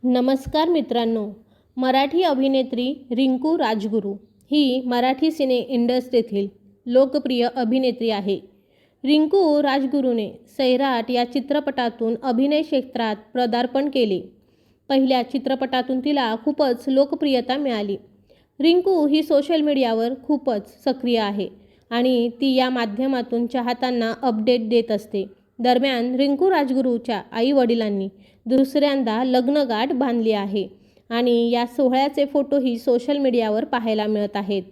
नमस्कार मित्रांनो, मराठी अभिनेत्री रिंकू राजगुरू ही मराठी सिने इंडस्ट्रीतील लोकप्रिय अभिनेत्री आहे. रिंकू राजगुरूने सैराट या चित्रपटातून अभिनय क्षेत्रात पदार्पण केले. पहिल्या चित्रपटातून तिला खूपच लोकप्रियता मिळाली. रिंकू ही सोशल मीडियावर खूपच सक्रिय आहे आणि ती या माध्यमातून चाहत्यांना अपडेट देत असते. दरम्यान रिंकू राजगुरूच्या आई-वडिलांनी दुसऱ्यांदा लग्नगाठ बांधली आहे आणि या सोहळ्याचे फोटोही सोशल मीडियावर पाहायला मिळत आहेत.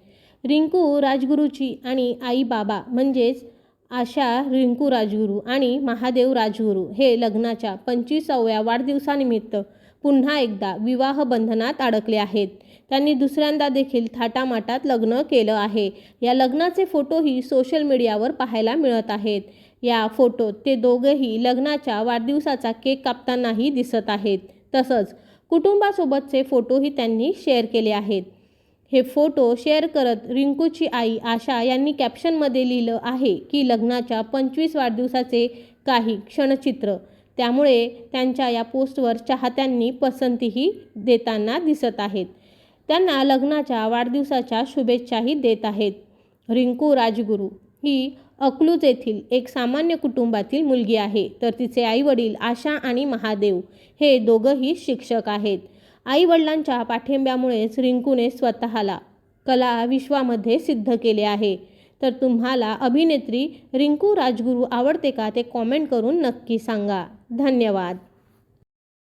रिंकू राजगुरूची आणि आई-बाबा म्हणजेच आशा रिंकू राजगुरू आणि महादेव राजगुरू हे लग्नाच्या 25व्या वाढदिवसानिमित्त पुन्हा एकदा विवाह बंधनात अडकले आहेत. त्यांनी दुसऱ्यांदा देखील थाटामाटात लग्न केलं आहे. या लग्नाचे फोटोही सोशल मीडियावर पाहायला मिळत आहेत. या फोटोत ते दोघंही लग्नाच्या वाढदिवसाचा केक कापतानाही दिसत आहेत. तसंच कुटुंबासोबतचे फोटोही त्यांनी शेअर केले आहेत. हे फोटो शेअर करत रिंकूची आई आशा यांनी कॅप्शनमध्ये लिहिलं आहे की लग्नाच्या 25 वाढदिवसाचे काही क्षणचित्र. त्यामुळे त्यांच्या या पोस्टवर चाहत्यांनी पसंतीही देताना दिसत आहेत. त्यांना लग्नाच्या वाढदिवसाच्या शुभेच्छाही देत आहेत. रिंकू राजगुरू ही अकलूज येथील एक सामान्य कुटुंबातील मुलगी आहे, तर तिचे आईवडील आशा आणि महादेव हे दोघंही शिक्षक आहेत. आईवडिलांच्या पाठिंब्यामुळेच रिंकूने स्वतःला कला विश्वामध्ये सिद्ध केले आहे. तर तुम्हाला अभिनेत्री रिंकू राजगुरू आवडते का ते कॉमेंट करून नक्की सांगा. धन्यवाद.